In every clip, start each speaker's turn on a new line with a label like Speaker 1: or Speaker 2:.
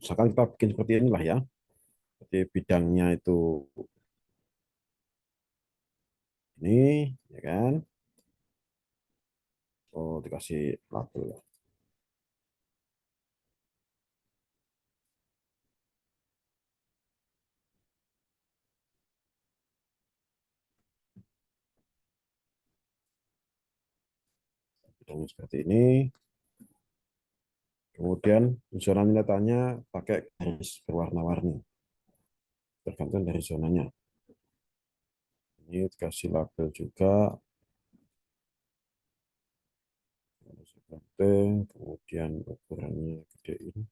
Speaker 1: Misalkan kita bikin seperti inilah ya. Jadi bidangnya itu ini, ya kan? Oh, dikasih label. Bidangnya seperti ini. Kemudian zona letaknya pakai garis berwarna-warni, tergantung dari zonanya. Ini dikasih label juga, kemudian ukurannya gedein.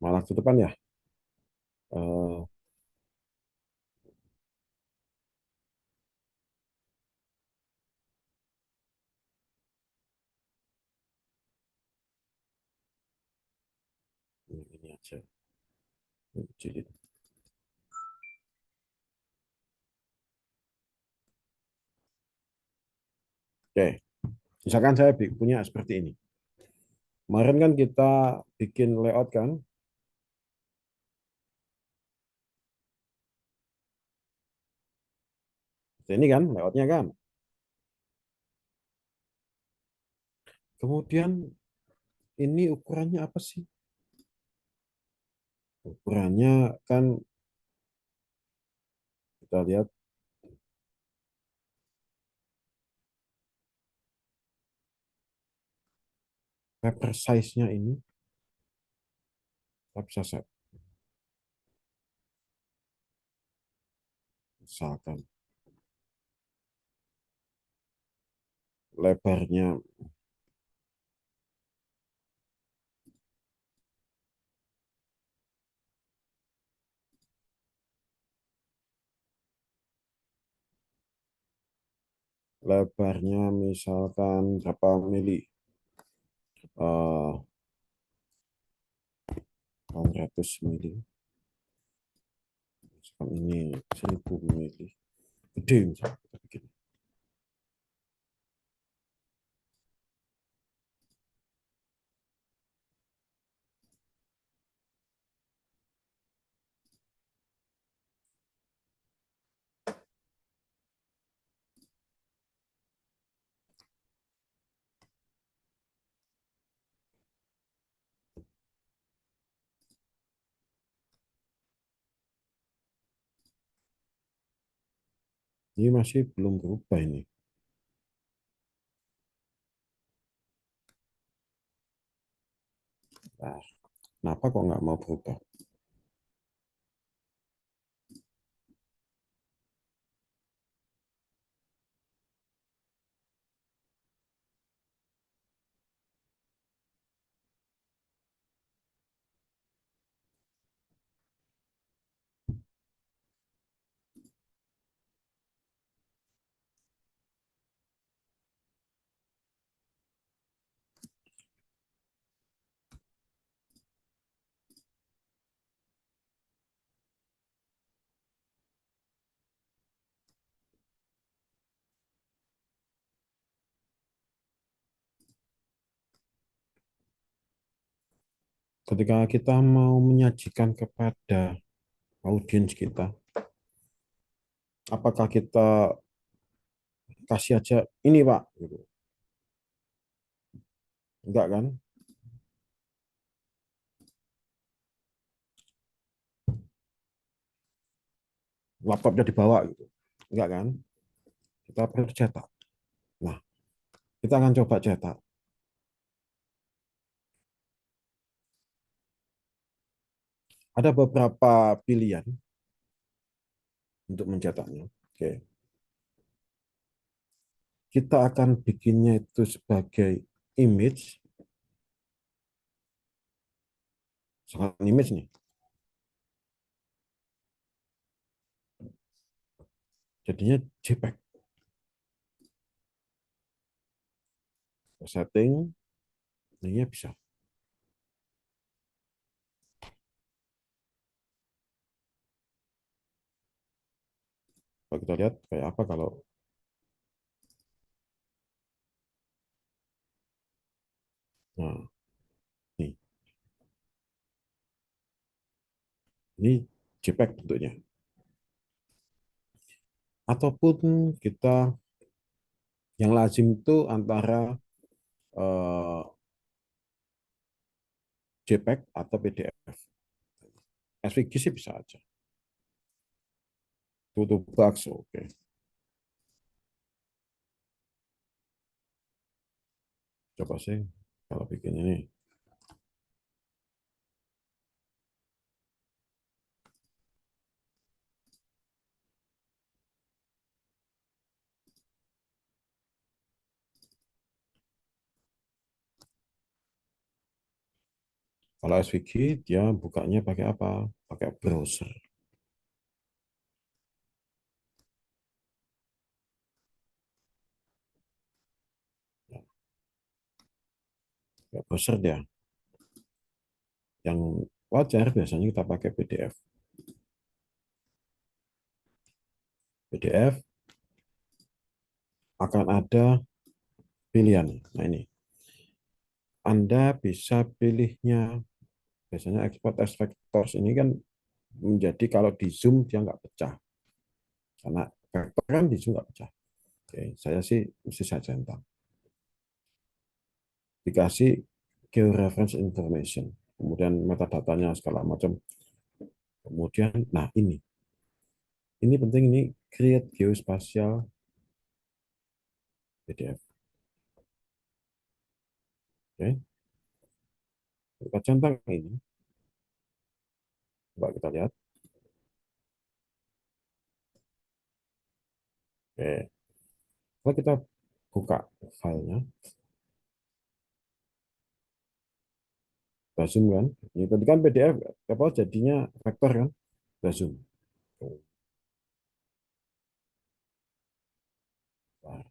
Speaker 1: Malah ke depan ya. Eh, ini aja. Ini kecilin. Oke, misalkan saya punya seperti ini. Kemarin kan kita bikin layout kan, ini kan layoutnya kan. Kemudian ini ukurannya apa sih? Ukurannya kan kita lihat paper size-nya ini, kita bisa set. Misalkan lebarnya lebarnya misalkan berapa mili? 800 mili. Misalkan ini 1000 mili. Gede misalkan kita bikin. Ini masih belum berubah ini. Nah, kenapa kok nggak mau berubah? Ketika kita mau menyajikan kepada audiens kita, apakah kita kasih aja ini Pak, gitu. Enggak kan? Laptopnya dibawa gitu. Enggak kan? Kita perlu cetak. Nah, kita akan coba cetak. Ada beberapa pilihan untuk mencetaknya. Oke. Kita akan bikinnya itu sebagai image, sangat image nih. Jadinya JPEG. Setting, ini bisa. Kalau kita lihat kayak apa kalau nah nih ini JPEG bentuknya. Ataupun kita yang lazim itu antara eh, JPEG atau PDF. SVG sih bisa aja. Tutup box, oke. Coba sih kalau bikin ini. Kalau SVG dia bukanya pakai apa? Pakai browser. Ya, pakai browser dia. Yang wajar biasanya kita pakai PDF. PDF akan ada pilihan. Nah ini, Anda bisa pilihnya. Biasanya export as vectors ini kan menjadi kalau di zoom dia nggak pecah. Karena vektor kan di zoom nggak pecah. Oke, saya sih mesti saya centang. Dikasih georeference information. Kemudian metadatanya segala macam. Kemudian, nah ini. Ini penting ini create geospatial PDF. Oke, kita centang ini. Coba kita lihat. Oke, kalau kita buka filenya, kita zoom kan. Ini tadi kan PDF, apa jadinya vektor kan. Kita zoom. Nah,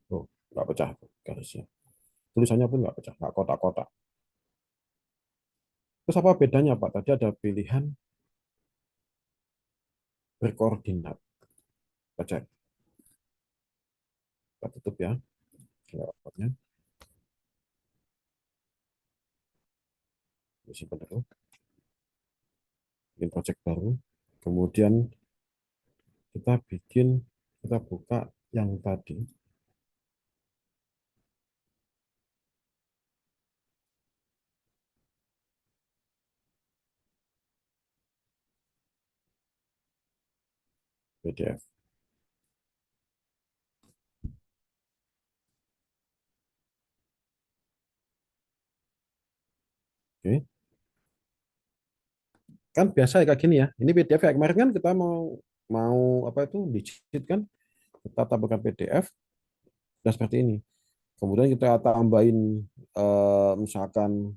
Speaker 1: oh, nggak pecah garisnya. Tulisannya pun nggak pecah, nggak kotak-kotak. Terus apa bedanya Pak? Tadi ada pilihan berkoordinat. Kita cek, kita tutup ya. Layoutnya, simpan dulu. Bikin project baru. Kemudian kita buka yang tadi, PDF. Oke. Kan biasa ya kayak gini ya. Ini PDF ya. Kemarin kan kita mau mau apa itu digit kan, kita tambahkan PDF dan seperti ini. Kemudian kita tambahin misalkan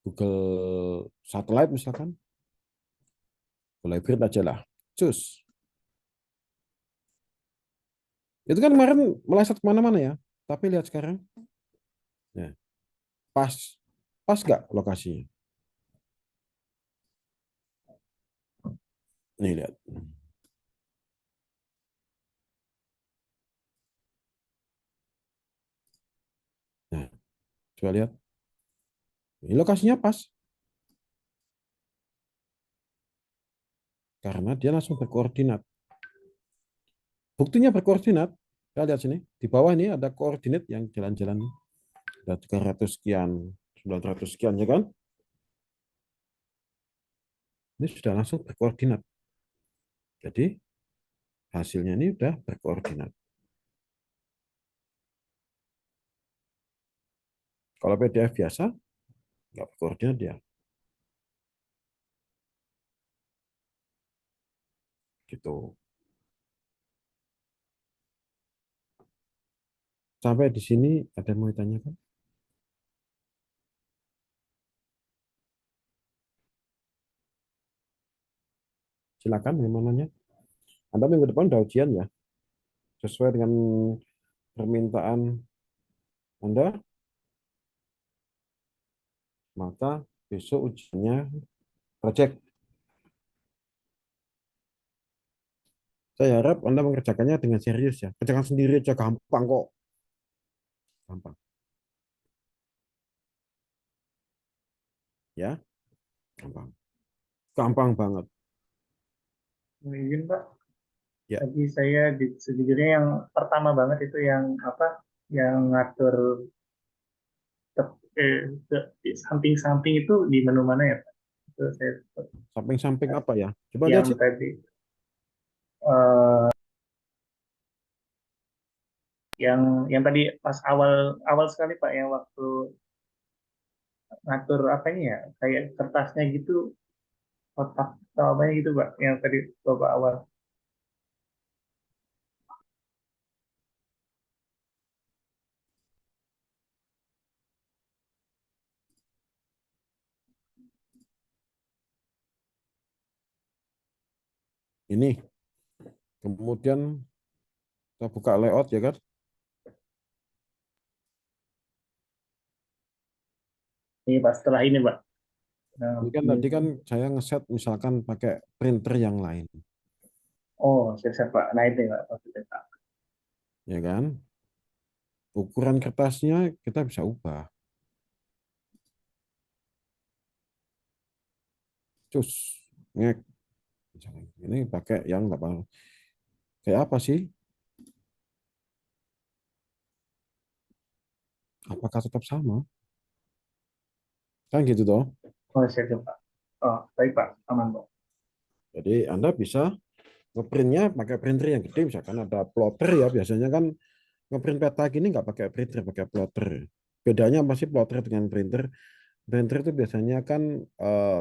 Speaker 1: Google Satellite misalkan, Google Hybrid aja lah. Cus. Itu kan kemarin meleset kemana-mana ya. Tapi lihat sekarang, ya, pas, pas nggak lokasinya? Nih lihat. Nah, coba lihat. Ini lokasinya pas karena dia langsung berkoordinat. Buktinya berkoordinat. Kita lihat sini. Di bawah ini ada koordinat yang jalan-jalan. Ada 300 sekian, 900 sekian ya kan? Ini sudah langsung berkoordinat. Jadi hasilnya ini sudah berkoordinat. Kalau PDF biasa, nggak berkoordinat dia. Gitu. Sampai di sini ada yang mau ditanyakan? Silakan yang mananya. Anda minggu depan udah ujian ya, sesuai dengan permintaan Anda, maka besok ujiannya project. Saya harap Anda mengerjakannya dengan serius ya. Kerjakan sendiri aja gampang kok. Gampang. Ya, gampang. Gampang banget.
Speaker 2: Mungkin Pak,
Speaker 1: Ya,
Speaker 2: tadi saya sejujurnya yang pertama banget itu yang apa? Yang ngatur samping-samping itu di menu mana ya Pak? Itu saya
Speaker 1: samping-samping apa ya? Coba lihat
Speaker 2: yang
Speaker 1: sih.
Speaker 2: tadi eh, yang tadi pas awal awal sekali Pak yang waktu ngatur apanya ya kayak kertasnya gitu kotak atau apanya gitu Pak yang tadi Bapak awal.
Speaker 1: Ini. Kemudian kita buka layout ya kan.
Speaker 2: Ini Pak setelah ini Pak. Nah,
Speaker 1: Ini kan
Speaker 2: ini.
Speaker 1: tadi kan saya ngeset misalkan pakai printer yang lain.
Speaker 2: Oh, siap-siap Pak. Nah itu ya Pak maksudnya Pak.
Speaker 1: Ya kan. Ukuran kertasnya kita bisa ubah. Cus. Ngek. Misalkan. Ini pakai yang apa? Kayak apa sih? Apakah tetap sama? Kan gitu toh.
Speaker 2: Oh, siap-siap Pak. Oh, baik Pak. Aman Pak.
Speaker 1: Jadi Anda bisa ngeprintnya pakai printer yang gede, misalkan ada plotter ya, biasanya kan ngeprint peta gini nggak pakai printer, pakai plotter. Bedanya apa sih plotter dengan printer? Printer itu biasanya kan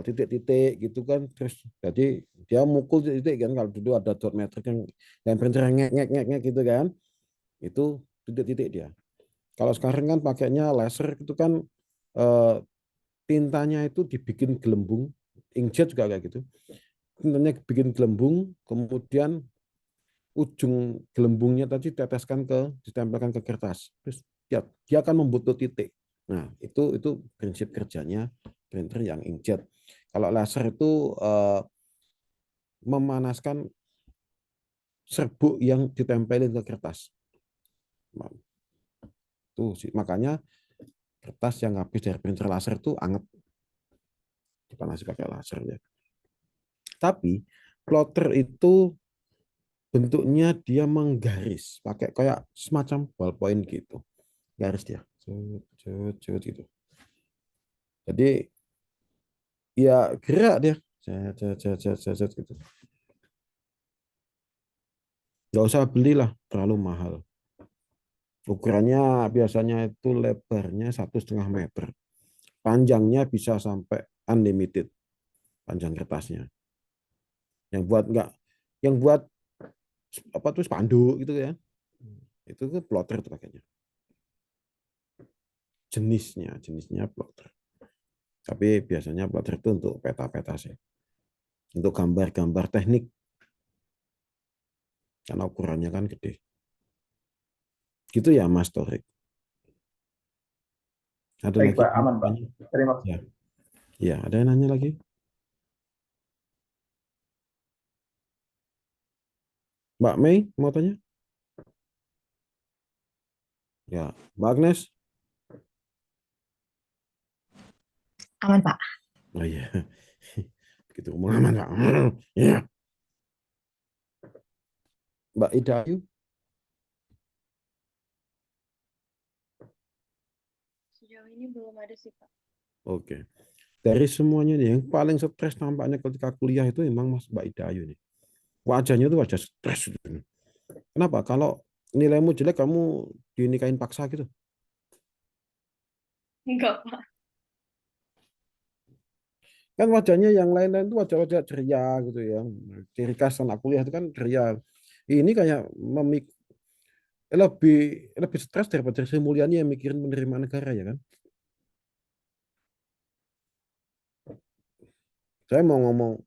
Speaker 1: titik-titik gitu kan, terus jadi dia mukul titik kan, kalau dulu ada dot matrix yang printer yang ngek ngek ngek ngek gitu kan, itu titik-titik dia. Kalau sekarang kan pakainya laser itu kan eh, tintanya itu dibikin gelembung, inkjet juga kayak gitu. Tintanya bikin gelembung, kemudian ujung gelembungnya tadi teteskan ditempelkan ke kertas. Terus dia akan membutuh titik. Nah, itu prinsip kerjanya printer yang inkjet. Kalau laser itu memanaskan serbuk yang ditempelin ke kertas. Nah, tuh sih makanya kertas yang habis dari printer laser itu anget dipanasi pakai laser ya. Tapi plotter itu bentuknya dia menggaris pakai kayak semacam ballpoint gitu. Garis dia. Cut, cut, cut, gitu. Jadi ya gerak dia. Cet, cet, cet, cet, cet, cet, gitu. Nggak usah belilah, terlalu mahal. Ukurannya biasanya itu lebarnya 1,5 meter. Panjangnya bisa sampai unlimited panjang kertasnya. Yang buat nggak, yang buat apa tuh spanduk gitu ya. Itu tuh plotter tuh pakainya. Jenisnya plotter. Tapi biasanya plotter itu untuk peta-peta sih. Untuk gambar-gambar teknik karena ukurannya kan gede. Gitu ya Mas Torik. Ada
Speaker 2: Baik
Speaker 1: lagi
Speaker 2: Pak.
Speaker 1: yang
Speaker 2: Aman Pak.
Speaker 1: tanya?
Speaker 2: Terima
Speaker 1: Ya,
Speaker 2: kasih.
Speaker 1: ya, ada yang nanya lagi? Mbak Mei mau tanya? Ya, Mbak Agnes?
Speaker 3: Aman, Pak.
Speaker 1: Oh iya, begitu ngomong aman Pak. Ya, Mbak Ida Ayu?
Speaker 3: Sejauh ini belum ada sih, Pak.
Speaker 1: Oke. Dari semuanya nih, yang paling stres nampaknya ketika kuliah itu memang Mas Mbak Ida Ayu nih. Wajahnya itu wajah stres gitu. Kenapa? Kalau nilaimu jelek kamu dinikahin paksa gitu?
Speaker 3: Enggak, Pak.
Speaker 1: Kan wajahnya yang lain-lain itu wajah-wajah ceria gitu ya. Ciri khas anak kuliah itu kan ceria. Ini kayak lebih lebih stres daripada Sri Mulyani yang mikirin penerimaan negara ya kan. Saya mau ngomong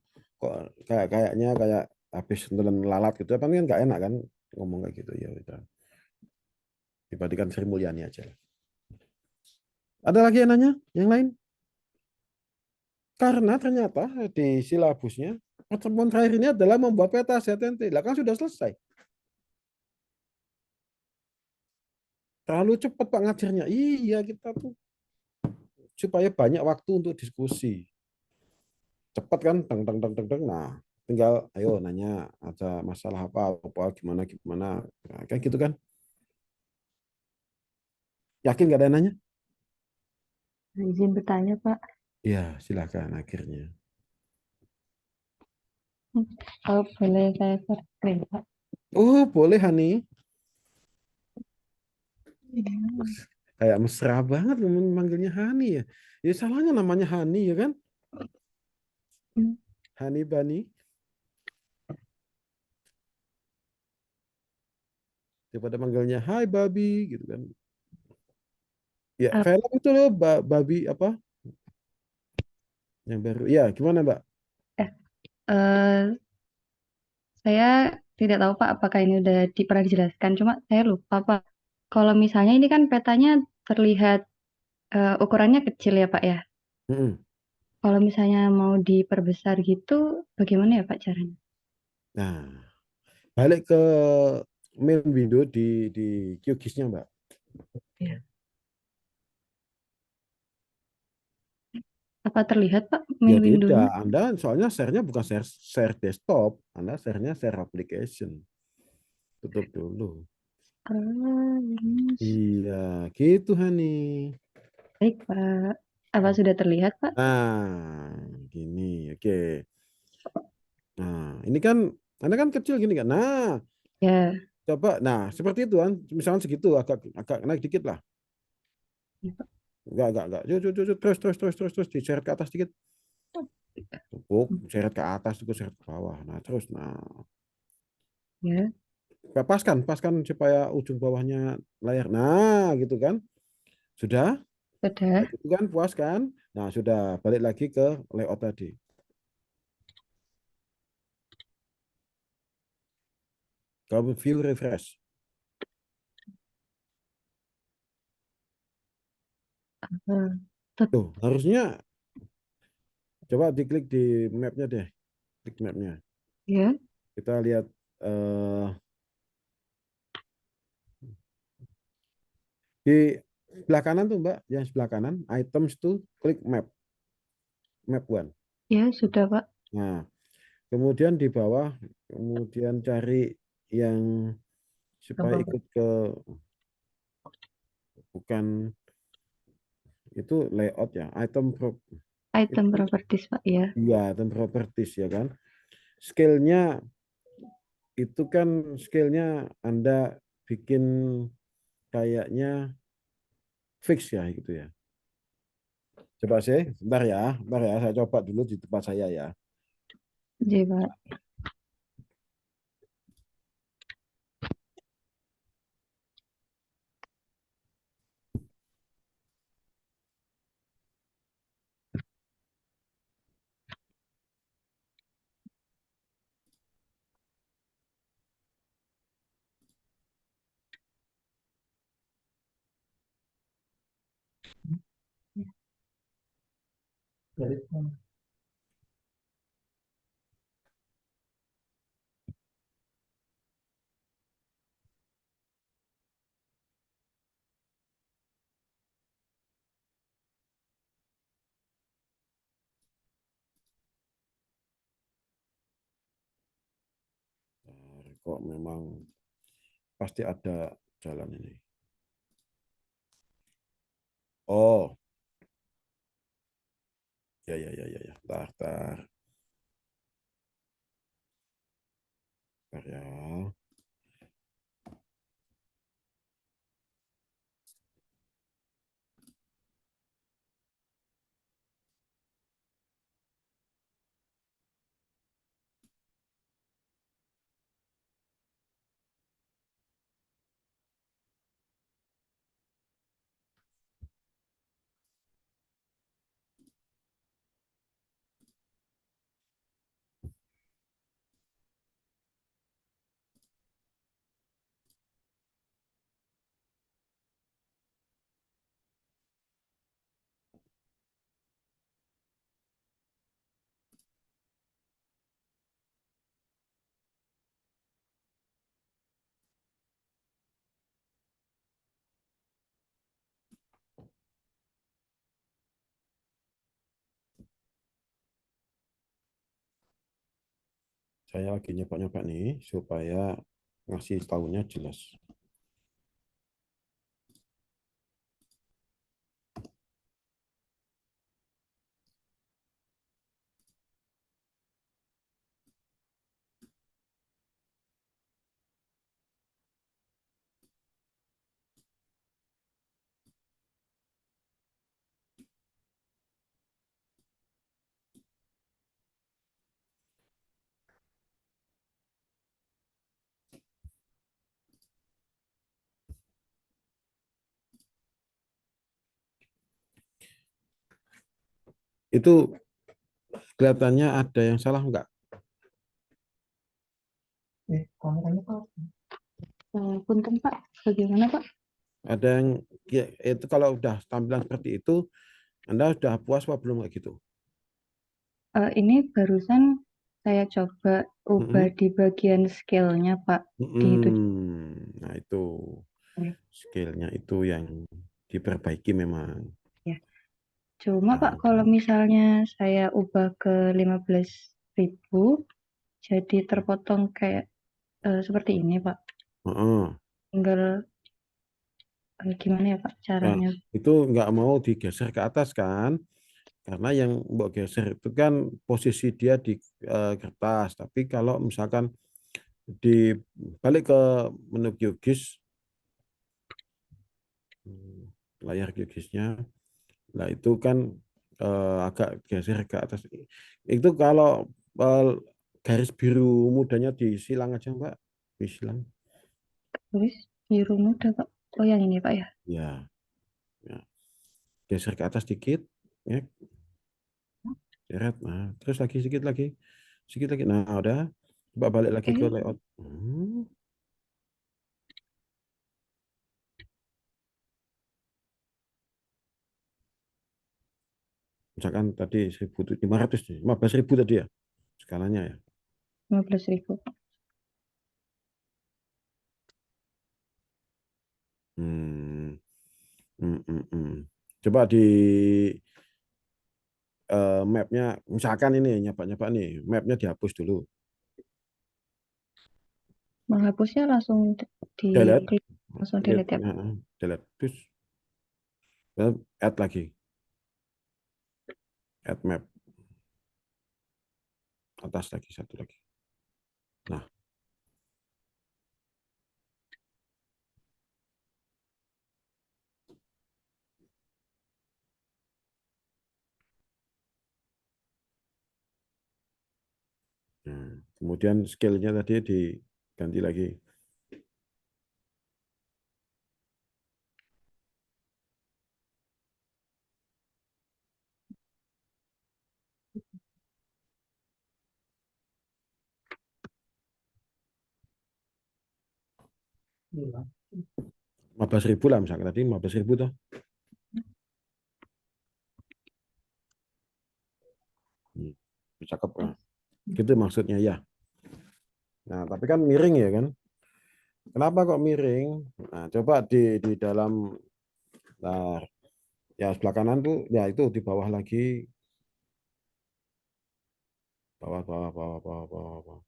Speaker 1: kok kayaknya kayak habis nonton lalat gitu apa kan nggak enak kan ngomong kayak gitu ya udah dibandingkan Sri Mulyani aja lah. Ada lagi yang nanya yang lain karena ternyata di silabusnya pertemuan terakhir ini adalah membuat peta ZNT lah kan sudah selesai terlalu cepat Pak ngajarnya iya kita tuh supaya banyak waktu untuk diskusi cepat kan teng teng teng teng teng nah tinggal ayo nanya ada masalah apa gimana gimana nah, kayak gitu kan yakin gak ada yang nanya
Speaker 3: Izin bertanya, Pak.
Speaker 1: ya silakan akhirnya
Speaker 3: Kalau boleh saya share Pak.
Speaker 1: oh boleh Hani
Speaker 3: Hmm.
Speaker 1: kayak mesra banget manggilnya Hani ya ya salahnya namanya Hani ya kan Hani Bani daripada manggilnya Hai Babi gitu kan ya
Speaker 3: Eh,
Speaker 1: film itu loh Babi apa yang baru ya gimana Mbak
Speaker 3: eh, eh, saya tidak tahu Pak apakah ini udah pernah dijelaskan, cuma saya lupa Pak. Kalau misalnya ini kan petanya terlihat ukurannya kecil ya Pak ya.
Speaker 1: Mm-mm.
Speaker 3: Kalau misalnya mau diperbesar gitu, bagaimana ya Pak caranya?
Speaker 1: Nah balik ke main window di QGIS-nya Mbak
Speaker 3: Ya. Apa terlihat Pak
Speaker 1: ya
Speaker 3: main
Speaker 1: tidak
Speaker 3: window-nya?
Speaker 1: Anda soalnya share-nya bukan share desktop Anda share-nya share application tutup dulu
Speaker 3: Ah, ini.
Speaker 1: iya gitu Hani
Speaker 3: Baik Pak. Apa sudah terlihat Pak?
Speaker 1: nah gini oke nah ini kan Anda kan kecil gini kan nah
Speaker 3: Ya.
Speaker 1: coba nah seperti itu kan misalnya segitu agak agak naik dikit lah
Speaker 3: Ya, Pak.
Speaker 1: enggak terus diseret ke atas dikit cukup seret ke atas juga seret ke bawah nah terus nah
Speaker 3: Ya,
Speaker 1: paskan supaya ujung bawahnya layar nah gitu kan sudah
Speaker 3: sudah.
Speaker 1: itu kan puas kan nah sudah balik lagi ke layout tadi kamu view refresh
Speaker 3: Eh, tep-
Speaker 1: tuh harusnya coba diklik di mapnya deh klik mapnya
Speaker 3: Ya,
Speaker 1: kita lihat eh, di sebelah kanan tuh Mbak yang sebelah kanan items tuh klik map one
Speaker 3: ya sudah Pak.
Speaker 1: nah kemudian di bawah kemudian cari yang supaya
Speaker 3: Gampang Pak.
Speaker 1: ikut ke bukan itu layout ya item
Speaker 3: Item
Speaker 1: itu
Speaker 3: properties Pak ya.
Speaker 1: iya item properties ya kan scale-nya itu kan scale-nya Anda bikin kayaknya fix ya gitu ya coba sih bentar ya saya coba dulu di tempat saya ya
Speaker 3: Jadi Pak.
Speaker 2: Jadi
Speaker 1: kok memang pasti ada jalan ini oh ya tar ya Saya lagi nyoba-nyoba nih supaya ngasih tahunya jelas. Itu kelihatannya ada yang salah nggak?
Speaker 2: Kameranya kok
Speaker 3: Punten Pak, bagaimana Pak?
Speaker 1: Ada yang ya, itu kalau udah tampilan seperti itu, Anda sudah puas apa belum kayak gitu?
Speaker 3: Ini barusan saya coba ubah
Speaker 1: Mm-mm.
Speaker 3: di bagian scale-nya Pak. Di
Speaker 1: Nah, itu skillnya itu yang diperbaiki memang.
Speaker 3: ya. Cuma Pak,
Speaker 1: Nah,
Speaker 3: kalau misalnya saya ubah ke 15.000, jadi terpotong kayak seperti ini Pak.
Speaker 1: heeh.
Speaker 3: Tinggal gimana ya Pak
Speaker 1: Nah,
Speaker 3: caranya?
Speaker 1: itu nggak mau digeser ke atas kan? Karena yang mau geser itu kan posisi dia di kertas. Tapi kalau misalkan dibalik ke menu QGIS, layar QGIS-nya, nah itu kan agak geser ke atas. Itu kalau eh, garis biru mudanya disilang aja, Mbak. Disilang.
Speaker 3: Tulis biru muda Pak. Oh yang ini Pak ya.
Speaker 1: Ya, ya. Geser ke atas dikit. Ya, seret. Nah, terus lagi sedikit lagi. Sedikit lagi. Nah, udah. Coba balik lagi ke
Speaker 3: Oke.
Speaker 1: layout. Misalkan tadi 1.500, 15.000 tadi ya skalanya ya.
Speaker 3: 15.000.
Speaker 1: Hmm, Coba di mapnya, misalkan ini nyapa-nyapa nih, mapnya dihapus dulu.
Speaker 3: Menghapusnya langsung
Speaker 1: Delete,
Speaker 3: diklik, langsung
Speaker 1: delete,
Speaker 3: delete ya Pak.
Speaker 1: delete, terus add lagi, add map, atas lagi, satu lagi. Nah, kemudian scale-nya tadi diganti lagi.
Speaker 2: bilang.
Speaker 1: 15.000 lah misalkan tadi 15.000 tuh. Hmm, Cakep kan? Gitu maksudnya ya. Nah, tapi kan miring ya kan? Kenapa kok miring? Nah, coba di dalam, nah, ya sebelah kanan tuh, ya itu di bawah lagi, bawah, bawah, bawah, bawah, bawah, bawah.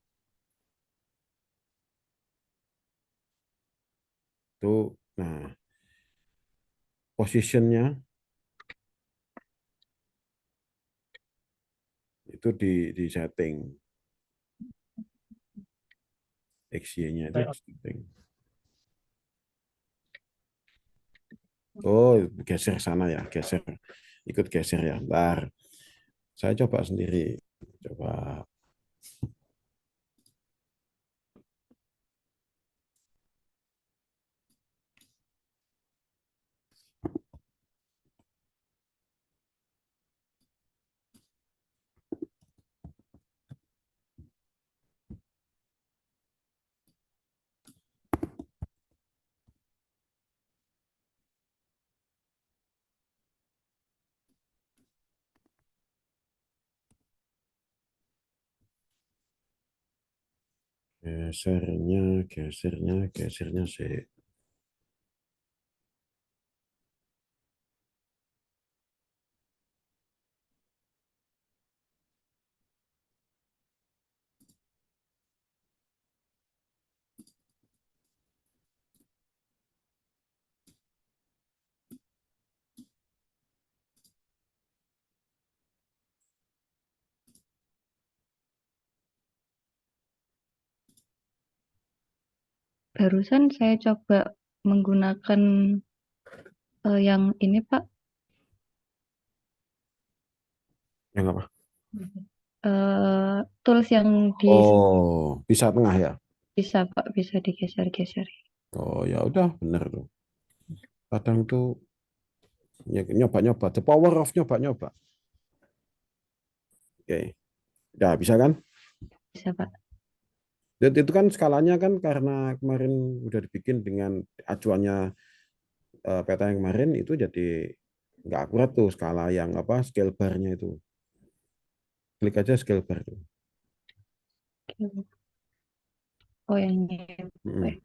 Speaker 1: Tuh, nah, positionnya itu di setting, XY-nya itu di setting. Oh, geser sana ya, geser, ikut geser ya. Ntar saya coba sendiri, coba. Gesernya, gesernya, gesernya sih.
Speaker 3: barusan saya coba menggunakan yang ini Pak,
Speaker 1: Yang apa?
Speaker 3: tools yang
Speaker 1: Oh, bisa tengah ya.
Speaker 3: bisa Pak, bisa digeser-geser.
Speaker 1: Oh ya udah bener tuh. Kadang tuh ya, nyoba-nyoba. The power of nyoba-nyoba. Oke, ya bisa kan?
Speaker 3: Bisa Pak.
Speaker 1: Dan itu kan skalanya kan karena kemarin udah dibikin dengan acuannya peta yang kemarin itu jadi nggak akurat tuh skala yang apa scale bar-nya itu. Klik aja scale bar tuh.
Speaker 3: Oh yang ini Pak.
Speaker 1: Mm.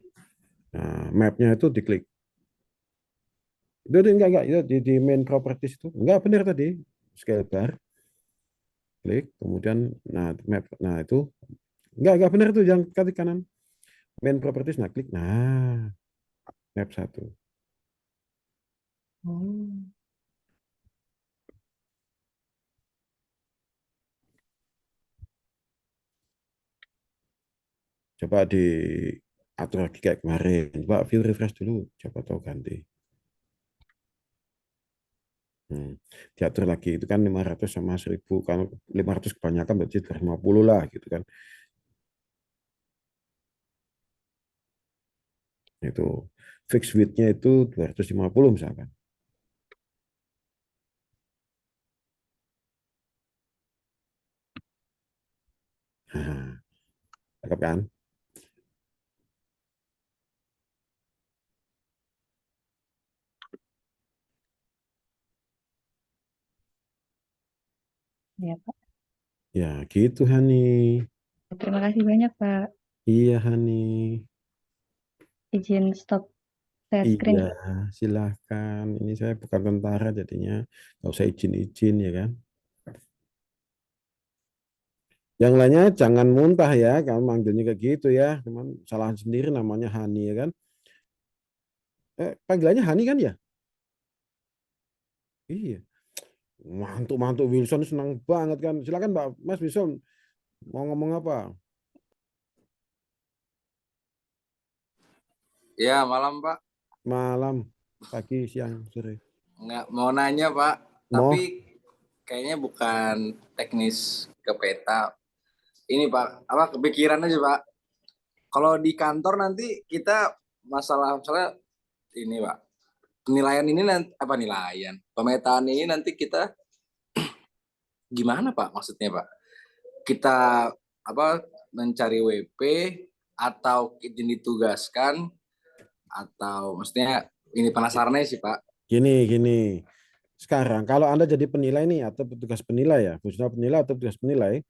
Speaker 1: Nah, map-nya itu diklik. Itu enggak itu di main properties itu. Enggak benar tadi. Scale bar, klik, kemudian nah map. Nah, itu enggak benar tuh yang kaki kanan. Main properties nah klik. Nah, map satu.
Speaker 3: Oh.
Speaker 1: Coba diatur lagi kayak kemarin. Coba view refresh dulu. Coba tahu ganti. Diatur lagi itu kan 500 sama 1000 kan 500 kebanyakan berarti 250 lah gitu kan. Itu fix width-nya itu 250 misalkan. Nah, cakep kan?
Speaker 3: Ya Pak.
Speaker 1: Ya, gitu Hani.
Speaker 3: Terima kasih banyak Pak.
Speaker 1: Iya Hani.
Speaker 3: Izin stop share
Speaker 1: Iya,
Speaker 3: screen.
Speaker 1: silahkan. Ini saya bukan tentara jadinya nggak usah izin-izin ya kan. Yang lainnya jangan muntah ya, kamu manggilnya kayak gitu ya. Cuman salah sendiri namanya Hani ya kan. Panggilannya Hani kan ya? Iya. Mantuk-mantuk Wilson senang banget kan. Silakan Mbak Mas Wilson mau ngomong apa?
Speaker 4: Ya, malam Pak.
Speaker 1: Malam, pagi, siang, sore.
Speaker 4: Nggak mau nanya Pak, tapi
Speaker 1: Mau
Speaker 4: kayaknya bukan teknis ke peta. Ini Pak, apa kepikiran aja Pak. Kalau di kantor nanti kita masalah ini Pak, penilaian ini nanti apa nilaian? Pemetaan ini nanti kita gimana Pak maksudnya Pak? Kita apa mencari WP atau kita ditugaskan atau maksudnya ini penasarannya sih Pak.
Speaker 1: gini. Sekarang kalau Anda jadi penilai nih atau petugas penilai ya, khususnya penilai atau petugas penilai,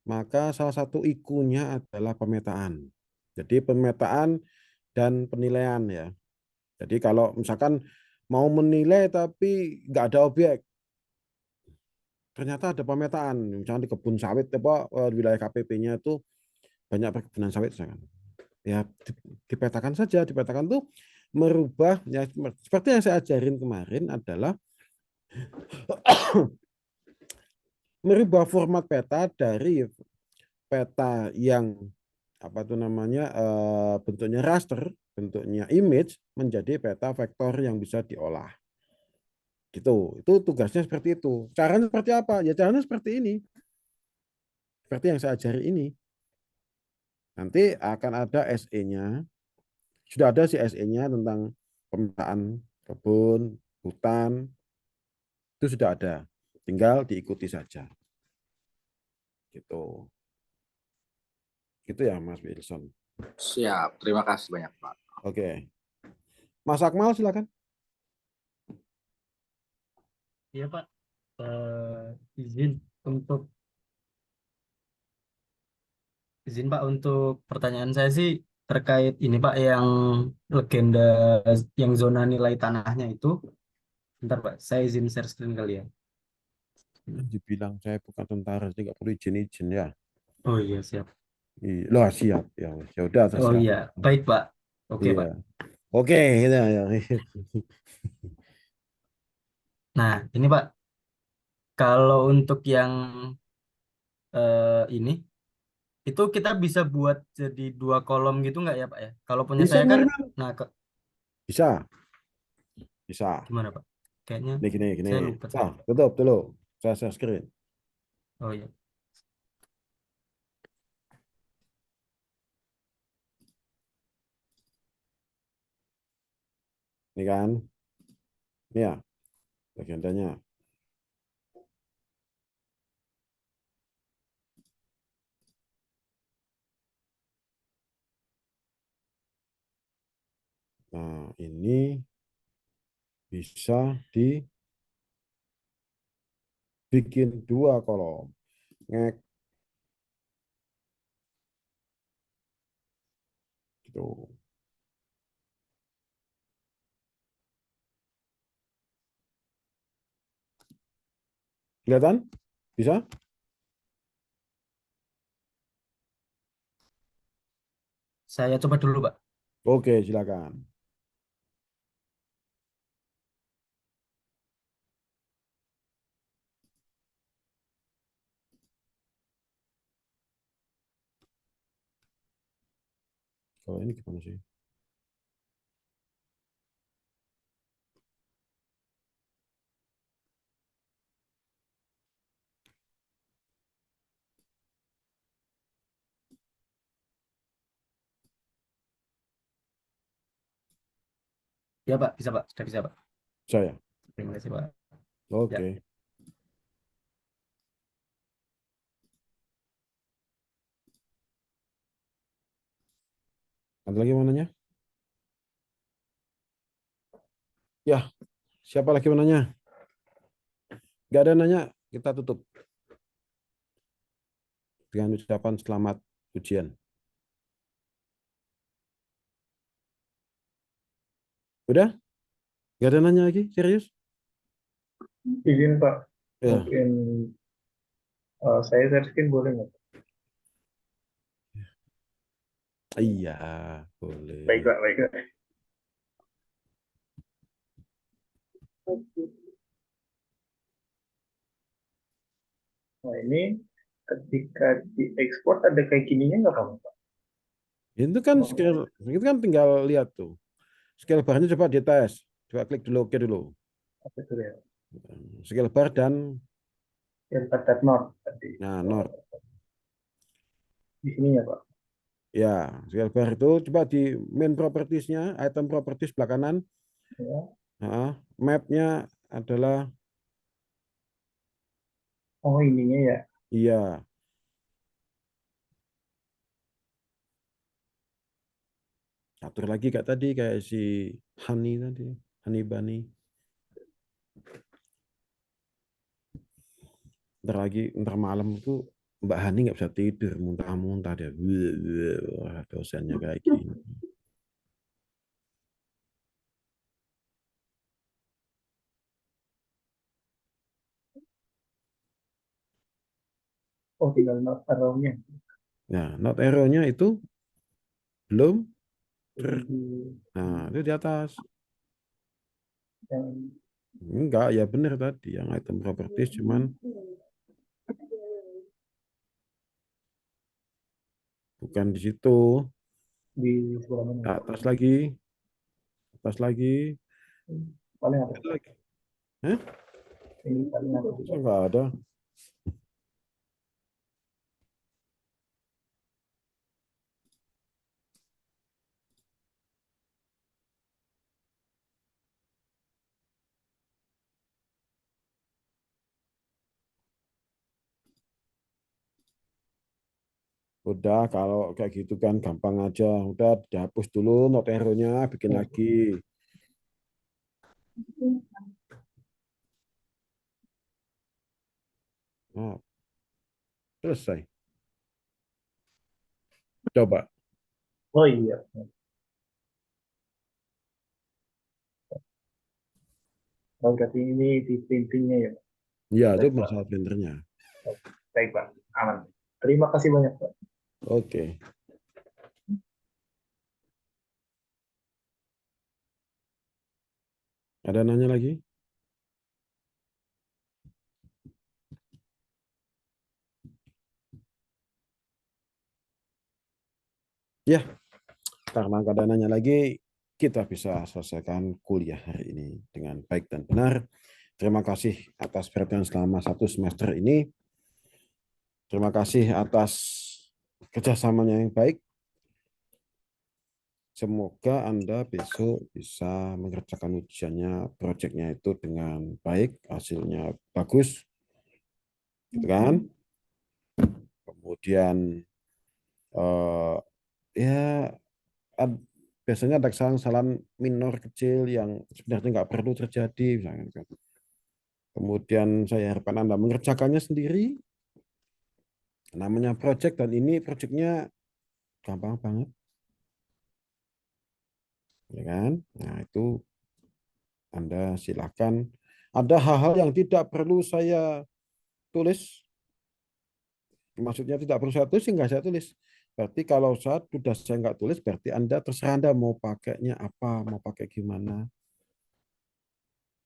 Speaker 1: maka salah satu ikunya adalah pemetaan. Jadi pemetaan dan penilaian ya. Jadi kalau misalkan mau menilai tapi nggak ada objek, ternyata ada pemetaan. Misalnya di kebun sawit apa di wilayah KPP-nya itu banyak perkebunan sawit misalkan. Ya dipetakan saja, dipetakan tuh merubah ya seperti yang saya ajarin kemarin adalah merubah format peta dari peta yang apa itu namanya bentuknya raster, bentuknya image menjadi peta vektor yang bisa diolah. Gitu. Itu tugasnya seperti itu. Caranya seperti apa? Ya caranya seperti ini. Seperti yang saya ajari ini. Nanti akan ada SE-nya. Sudah ada si SE-nya tentang pemetaan kebun, hutan, itu sudah ada. Tinggal diikuti saja. Gitu. Gitu ya Mas Wilson.
Speaker 4: Siap, terima kasih banyak Pak.
Speaker 1: Oke. Mas Akmal silakan.
Speaker 5: Iya Pak, izin untuk Pak untuk pertanyaan saya sih terkait ini Pak yang legenda yang zona nilai tanahnya itu. Bentar Pak, saya izin share screen kali ya.
Speaker 1: Dibilang saya bukan tentara, jadi nggak perlu izin-izin ya.
Speaker 5: Oh iya siap.
Speaker 1: Loh siap. Ya, ya udah
Speaker 5: Oh
Speaker 1: terserah.
Speaker 5: iya, baik Pak. Oke
Speaker 1: Iya.
Speaker 5: Pak.
Speaker 1: Oke, ya, ya.
Speaker 5: Nah ini Pak, kalau untuk yang ini itu kita bisa buat jadi 2 kolom gitu nggak ya Pak ya? Kalau punya
Speaker 1: Bisa,
Speaker 5: saya kan,
Speaker 1: normal.
Speaker 5: nah
Speaker 1: Bisa, bisa.
Speaker 5: gimana Pak? Kayaknya
Speaker 1: Gini.
Speaker 5: saya lupa.
Speaker 1: Nah, tutup dulu. Saya share screen.
Speaker 5: Oh iya.
Speaker 1: Ini kan. Ini ya, legendanya. Nah, ini bisa dibikin 2 kolom. Ngek. Gitu. Kelihatan? Bisa?
Speaker 5: Saya coba dulu Pak.
Speaker 1: Oke, silakan. Kalau ini gimana sih?
Speaker 5: Ya Pak, bisa Pak, sudah bisa Pak.
Speaker 1: Saya.
Speaker 5: Terima kasih Pak. Ya.
Speaker 1: Oke. Ada lagi mau nanya? Ya, siapa lagi mau nanya? Gak ada nanya, kita tutup dengan ucapan selamat ujian. Udah? Gak ada nanya lagi? Serius?
Speaker 2: Izin Pak,
Speaker 1: Ya,
Speaker 2: mungkin saya share screen boleh nggak?
Speaker 1: iya, boleh.
Speaker 2: Baik Pak, baik Pak. Nah ini ketika diekspor ada kayak gininya nggak Pak?
Speaker 1: Itu kan tinggal lihat tuh. Scale barnya coba dites. Coba klik dulu, oke dulu.
Speaker 2: Apa itu ya?
Speaker 1: Scale bar dan
Speaker 2: Yang kata not tadi.
Speaker 1: nah, Nord.
Speaker 2: Di sininya Pak.
Speaker 1: Ya, scale bar itu coba di main propertiesnya, item properties sebelah kanan.
Speaker 2: Ya.
Speaker 1: Nah, mapnya adalah
Speaker 2: Oh ininya ya.
Speaker 1: iya. Atur lagi kayak tadi kayak si Hani tadi, Hani Bani. Ntar malam itu Mbak Hani nggak bisa tidur, muntah-muntah dia. Wah, dosennya kayak gini.
Speaker 2: Oh tinggal not arrow-nya.
Speaker 1: Nah, not arrow-nya itu belum.
Speaker 2: Jadi
Speaker 1: Nah, itu di atas.
Speaker 2: yang
Speaker 1: Enggak, ya benar tadi yang item properties cuman bukan di situ.
Speaker 2: di sebelah mana?
Speaker 1: Atas lagi, atas lagi,
Speaker 2: Paling atas
Speaker 1: ada
Speaker 2: Pak.
Speaker 1: lagi. Hah?
Speaker 2: Ini paling atas.
Speaker 1: Masa nggak ada? Udah, kalau kayak gitu kan gampang aja. Udah dihapus dulu not arrow-nya, bikin lagi. Nah, selesai. Coba.
Speaker 2: Oh iya. Oh, berarti ini di printingnya ya Pak.
Speaker 1: Ya, itu
Speaker 2: Baik Pak.
Speaker 1: masalah printernya.
Speaker 2: Baik Pak. Aman. Terima kasih banyak Pak.
Speaker 1: Oke. Ada nanya lagi? Ya, karena nggak ada nanya lagi, kita bisa selesaikan kuliah hari ini dengan baik dan benar. Terima kasih atas perhatian selama 1 semester ini. Terima kasih atas kerjasamanya yang baik. Semoga Anda besok bisa mengerjakan ujiannya, proyeknya itu dengan baik, hasilnya bagus, gitu kan? Kemudian ya biasanya ada kesalahan-kesalahan minor kecil yang sebenarnya nggak perlu terjadi, misalnya. Kemudian saya harapkan Anda mengerjakannya sendiri. Namanya project dan ini projectnya gampang banget, ya kan? Nah itu Anda silakan. Ada hal-hal yang tidak perlu saya tulis, maksudnya tidak perlu saya tulis, nggak saya tulis. Berarti kalau saya nggak tulis, berarti Anda terserah Anda mau pakainya apa, mau pakai gimana.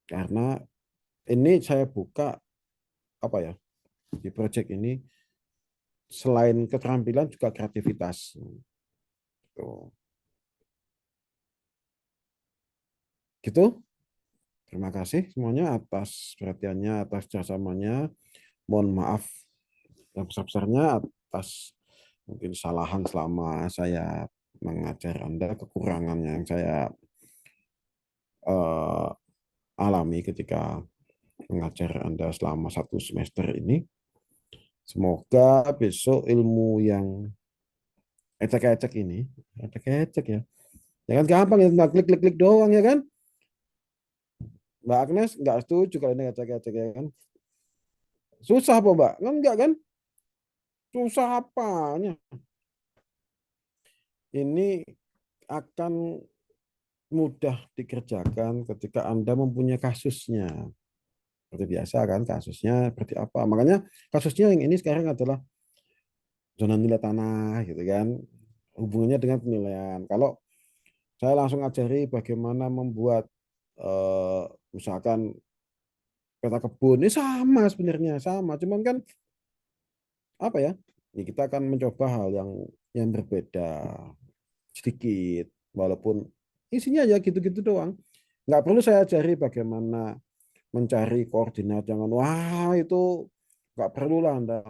Speaker 1: Karena ini saya buka apa ya di project ini selain keterampilan juga kreativitas. Tuh. Gitu. Terima kasih semuanya atas perhatiannya, atas kerjasamanya. Mohon maaf yang besar-besarnya atas mungkin kesalahan selama saya mengajar Anda, kekurangan yang saya eh, alami ketika mengajar Anda selama 1 semester ini. Semoga besok ilmu yang ecek-ecek ini, ecek-ecek ya, jangan gampang ya, tinggal klik-klik-klik doang ya kan. Mbak Agnes nggak setuju kalau ini ecek-ecek ya kan. Susah apa Mbak? Enggak kan? Susah apanya? Ini akan mudah dikerjakan ketika Anda mempunyai kasusnya. Seperti biasa kan, kasusnya seperti apa. Makanya kasusnya yang ini sekarang adalah zona nilai tanah gitu kan. Hubungannya dengan penilaian. Kalau saya langsung ajari bagaimana membuat eh, misalkan peta kebun, ini sama sebenarnya, sama. Cuman kan apa ya? Ya kita akan mencoba hal yang berbeda sedikit, walaupun isinya ya gitu-gitu doang. Nggak perlu saya ajari bagaimana mencari koordinat, jangan wah itu nggak perlu lah Anda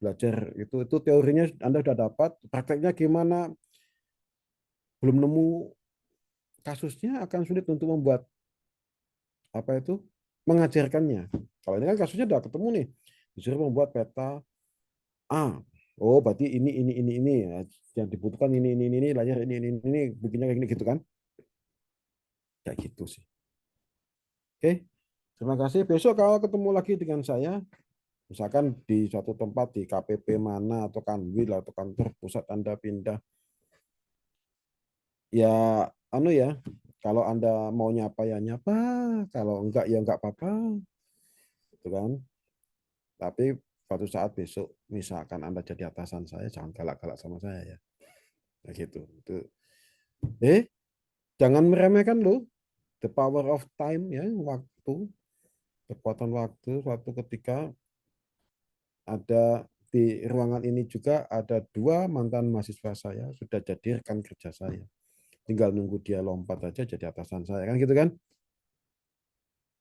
Speaker 1: belajar itu teorinya Anda sudah dapat, prakteknya gimana belum nemu kasusnya akan sulit untuk membuat apa itu mengajarkannya. Kalau ini kan kasusnya sudah ketemu nih, disuruh membuat peta A. Oh, berarti ini ya. Yang dibutuhkan ini layar ini begini kayak gini gitu kan. Kayak gitu sih. Oke. Terima kasih. Besok kalau ketemu lagi dengan saya, misalkan di suatu tempat di KPP mana atau Kanwil atau kantor pusat Anda pindah, ya anu ya, kalau Anda mau nyapa ya nyapa, kalau enggak ya enggak apa-apa, gitu kan. Tapi suatu saat besok misalkan Anda jadi atasan saya, jangan galak-galak sama saya ya. Nah, gitu. Jangan meremehkan loh the power of time ya, waktu, kekuatan waktu. Suatu ketika ada di ruangan ini juga ada 2 mantan mahasiswa saya sudah jadi rekan kerja saya. Tinggal nunggu dia lompat aja jadi atasan saya kan gitu kan?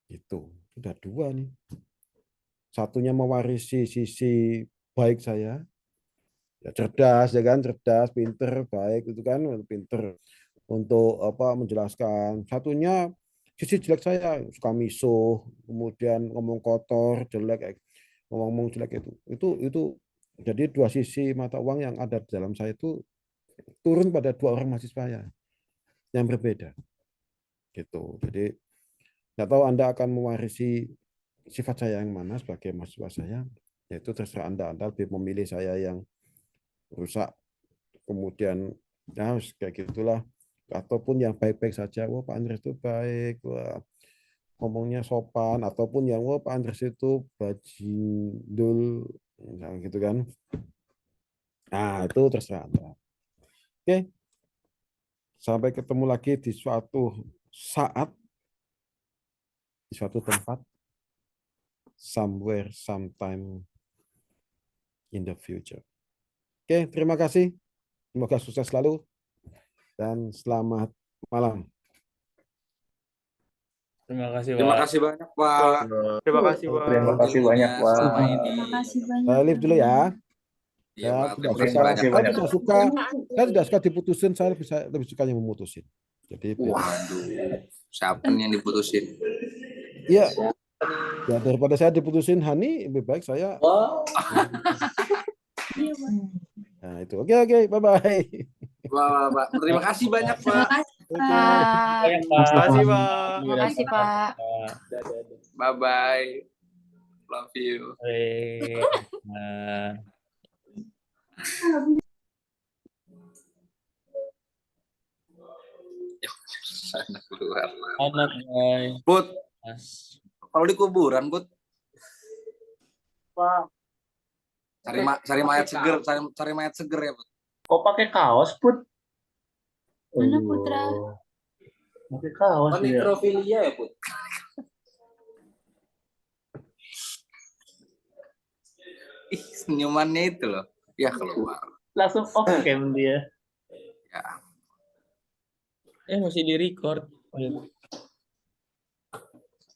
Speaker 1: Itu sudah 2 nih. Satunya mewarisi sisi baik saya, ya cerdas ya kan, cerdas, pinter, baik itu kan, pinter untuk apa menjelaskan. Satunya sisi jelek saya, suka misuh, kemudian ngomong kotor, jelek, ngomong jelek itu jadi 2 sisi mata uang yang ada di dalam saya itu turun pada 2 orang mahasiswa saya yang berbeda gitu. Jadi nggak tahu Anda akan mewarisi sifat saya yang mana sebagai mahasiswa saya, yaitu terserah Anda. Anda lebih memilih saya yang rusak, kemudian ya kayak gitulah, ataupun yang baik-baik saja. Wah Pak Andres itu baik, wah ngomongnya sopan, ataupun yang wah Pak Andres itu bajindul, misalnya gitu kan. Nah itu terserah Anda. Oke, sampai ketemu lagi di suatu saat, di suatu tempat, somewhere, sometime in the future. Oke, terima kasih. Semoga sukses selalu dan selamat malam.
Speaker 6: Terima kasih,
Speaker 4: Terima
Speaker 6: Pak.
Speaker 4: kasih banyak, Pak.
Speaker 7: Terima kasih, Pak.
Speaker 2: Terima kasih banyak,
Speaker 4: Ilmunya
Speaker 2: Pak.
Speaker 4: selama ini.
Speaker 3: Terima kasih banyak.
Speaker 1: Saya live dulu ya.
Speaker 4: Iya,
Speaker 1: Saya
Speaker 4: Pak.
Speaker 1: tidak
Speaker 4: Terima kasih
Speaker 1: suka,
Speaker 4: banyak.
Speaker 1: saya tidak suka, diputusin. Saya lebih suka yang memutusin. Jadi
Speaker 4: Waduh, siapa nih yang diputusin?
Speaker 1: ya, ya daripada saya diputusin Hani, lebih baik saya. Nah itu, oke, bye bye.
Speaker 4: Wah, Pak. Terima kasih banyak,
Speaker 8: Terima
Speaker 4: Pak.
Speaker 8: kasih,
Speaker 1: Oke.
Speaker 8: Pak.
Speaker 6: Banyak,
Speaker 7: Terima
Speaker 6: Pak.
Speaker 7: kasih, Pak.
Speaker 8: Terima kasih, Pak.
Speaker 4: Bye bye. Love you.
Speaker 6: Baik. Nah,
Speaker 4: Sana keluar.
Speaker 6: anak baik.
Speaker 4: Put,
Speaker 6: Mas.
Speaker 4: kalau di kuburan, Put,
Speaker 2: Pak,
Speaker 4: cari mayat seger, cari mayat seger ya, Put.
Speaker 2: kok pakai kaos, Put?
Speaker 8: Mana Putra?
Speaker 2: Pakai kaos
Speaker 4: Oh,
Speaker 2: ya.
Speaker 4: nekrofilia ya, Put. Ih, senyumannya itu loh. Ya keluar.
Speaker 2: Langsung off cam dia.
Speaker 4: Ya.
Speaker 6: Masih di record.